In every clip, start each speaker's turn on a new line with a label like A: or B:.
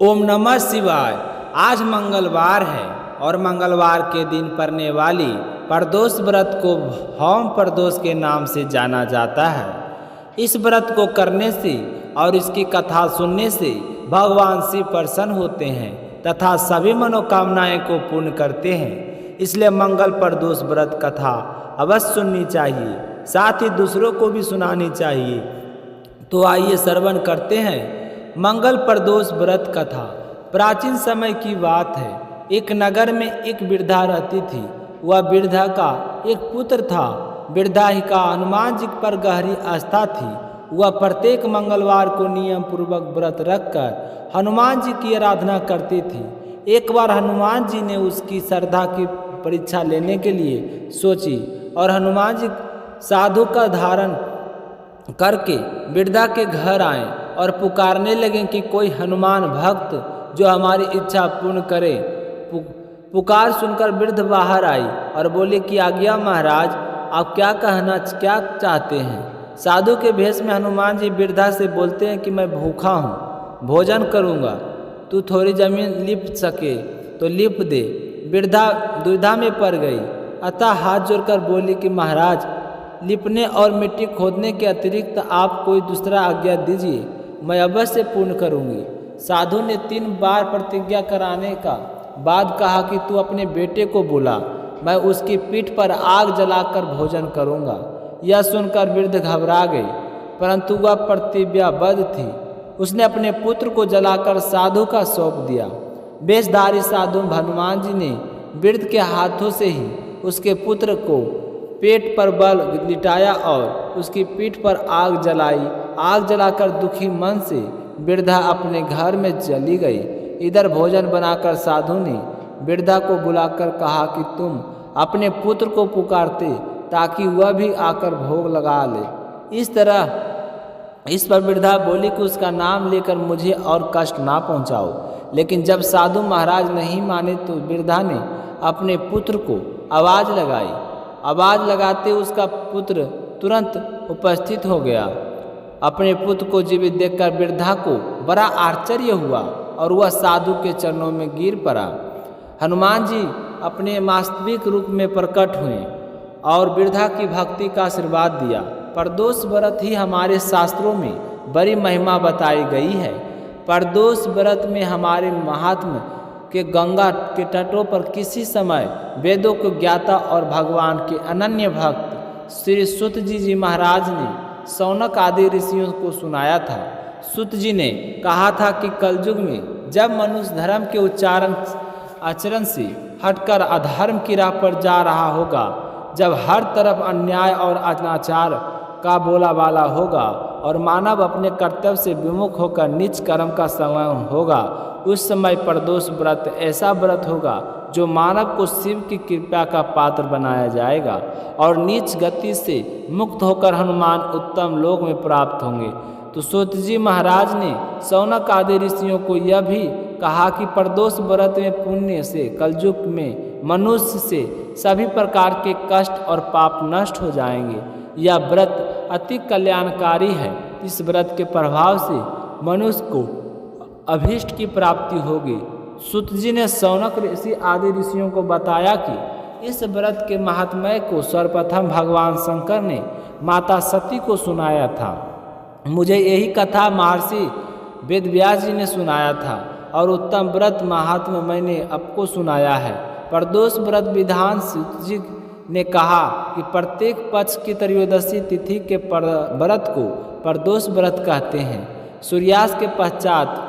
A: ओम नमः शिवाय। आज मंगलवार है और मंगलवार के दिन पड़ने वाली प्रदोष व्रत को भौम प्रदोष के नाम से जाना जाता है। इस व्रत को करने से और इसकी कथा सुनने से भगवान शिव प्रसन्न होते हैं तथा सभी मनोकामनाएं को पूर्ण करते हैं। इसलिए मंगल प्रदोष व्रत कथा अवश्य सुननी चाहिए, साथ ही दूसरों को भी सुनानी चाहिए। तो आइए श्रवण करते हैं मंगल प्रदोष व्रत कथा। प्राचीन समय की बात है। एक नगर में एक वृद्धा रहती थी। वह वृद्धा का एक पुत्र था। वृद्धा ही का हनुमान जी पर गहरी आस्था थी। वह प्रत्येक मंगलवार को नियम पूर्वक व्रत रखकर हनुमान जी की आराधना करती थी। एक बार हनुमान जी ने उसकी श्रद्धा की परीक्षा लेने के लिए सोची और हनुमान जी साधु का धारण करके वृद्धा के घर आए और पुकारने लगे कि कोई हनुमान भक्त जो हमारी इच्छा पूर्ण करे। पुकार सुनकर वृद्ध बाहर आई और बोले कि आज्ञा महाराज, आप क्या चाहते हैं। साधु के भेष में हनुमान जी वृद्धा से बोलते हैं कि मैं भूखा हूँ, भोजन करूँगा, तू थोड़ी जमीन लिप सके तो लिप दे। वृद्धा दुविधा में पड़ गई, अतः हाथ जोड़कर बोली कि महाराज, लिपने और मिट्टी खोदने के अतिरिक्त आप कोई दूसरा आज्ञा दीजिए, मैं अवश्य पूर्ण करूँगी। साधु ने 3 बार प्रतिज्ञा कराने का बाद कहा कि तू अपने बेटे को बुला, मैं उसकी पीठ पर आग जलाकर भोजन करूँगा। यह सुनकर वृद्ध घबरा गई, परंतु वह प्रतिज्ञाबद्ध थी। उसने अपने पुत्र को जलाकर साधु का सौंप दिया। वेशधारी साधु हनुमान जी ने वृद्ध के हाथों से ही उसके पुत्र को पेट पर बल लिटाया और उसकी पीठ पर आग जलाई। आग जलाकर दुखी मन से वृद्धा अपने घर में चली गई। इधर भोजन बनाकर साधु ने वृद्धा को बुलाकर कहा कि तुम अपने पुत्र को पुकारते ताकि वह भी आकर भोग लगा ले। इस पर वृद्धा बोली कि उसका नाम लेकर मुझे और कष्ट ना पहुंचाओ। लेकिन जब साधु महाराज नहीं माने तो वृद्धा ने अपने पुत्र को आवाज़ लगाई। आवाज़ लगाते उसका पुत्र तुरंत उपस्थित हो गया। अपने पुत्र को जीवित देखकर वृद्धा को बड़ा आश्चर्य हुआ और वह साधु के चरणों में गिर पड़ा। हनुमान जी अपने वास्तविक रूप में प्रकट हुए और वृद्धा की भक्ति का आशीर्वाद दिया। प्रदोष व्रत ही हमारे शास्त्रों में बड़ी महिमा बताई गई है। प्रदोष व्रत में हमारे महात्मा कि गंगा के तटों पर किसी समय वेदों को ज्ञाता और भगवान के अनन्य भक्त श्री सूत जी महाराज ने शौनक आदि ऋषियों को सुनाया था। सूत जी ने कहा था कि कलयुग में जब मनुष्य धर्म के आचरण से हटकर अधर्म की राह पर जा रहा होगा, जब हर तरफ अन्याय और अनाचार का बोलाबाला होगा और मानव अपने कर्तव्य से विमुख होकर नीच कर्म का संयम होगा, उस समय प्रदोष व्रत ऐसा व्रत होगा जो मानव को शिव की कृपा का पात्र बनाया जाएगा और नीच गति से मुक्त होकर हनुमान उत्तम लोक में प्राप्त होंगे। तो सूत जी महाराज ने शौनक आदि ऋषियों को यह भी कहा कि प्रदोष व्रत में पुण्य से कलयुग में मनुष्य से सभी प्रकार के कष्ट और पाप नष्ट हो जाएंगे। यह व्रत अति कल्याणकारी है। इस व्रत के प्रभाव से मनुष्य को अभीष्ट की प्राप्ति होगी। सूत जी ने शौनक ऋषि आदि ऋषियों को बताया कि इस व्रत के महात्म्य को सर्वप्रथम भगवान शंकर ने माता सती को सुनाया था। मुझे यही कथा महर्षि वेदव्यास जी ने सुनाया था और उत्तम व्रत महात्म्य मैंने आपको सुनाया है। प्रदोष व्रत विधान सूत जी ने कहा कि प्रत्येक पक्ष की त्रयोदशी तिथि के व्रत को प्रदोष व्रत कहते हैं। सूर्यास्त के पश्चात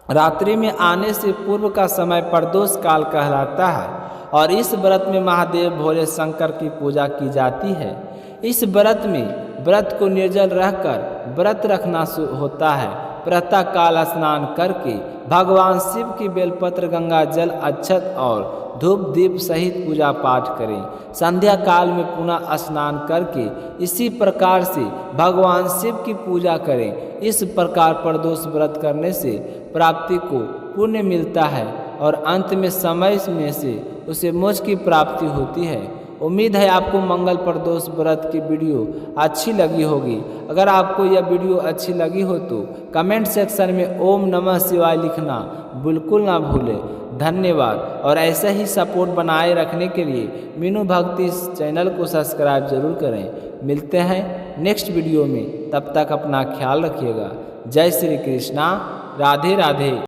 A: रात्रि में आने से पूर्व का समय प्रदोष काल कहलाता है और इस व्रत में महादेव भोले शंकर की पूजा की जाती है। इस व्रत में व्रत को निर्जल रहकर व्रत रखना होता है। प्रातः काल स्नान करके भगवान शिव की बेलपत्र, गंगा जल, अक्षत और धूप दीप सहित पूजा पाठ करें। संध्या काल में पुनः स्नान करके इसी प्रकार से भगवान शिव की पूजा करें। इस प्रकार प्रदोष व्रत करने से प्राप्ति को पुण्य मिलता है और अंत में समय में से उसे मोक्ष की प्राप्ति होती है। उम्मीद है आपको मंगल प्रदोष व्रत की वीडियो अच्छी लगी होगी। अगर आपको यह वीडियो अच्छी लगी हो तो कमेंट सेक्शन में ओम नमः शिवाय लिखना बिल्कुल ना भूलें। धन्यवाद। और ऐसा ही सपोर्ट बनाए रखने के लिए मीनू भक्ति इस चैनल को सब्सक्राइब जरूर करें। मिलते हैं नेक्स्ट वीडियो में, तब तक अपना ख्याल रखिएगा। जय श्री कृष्णा, राधे राधे।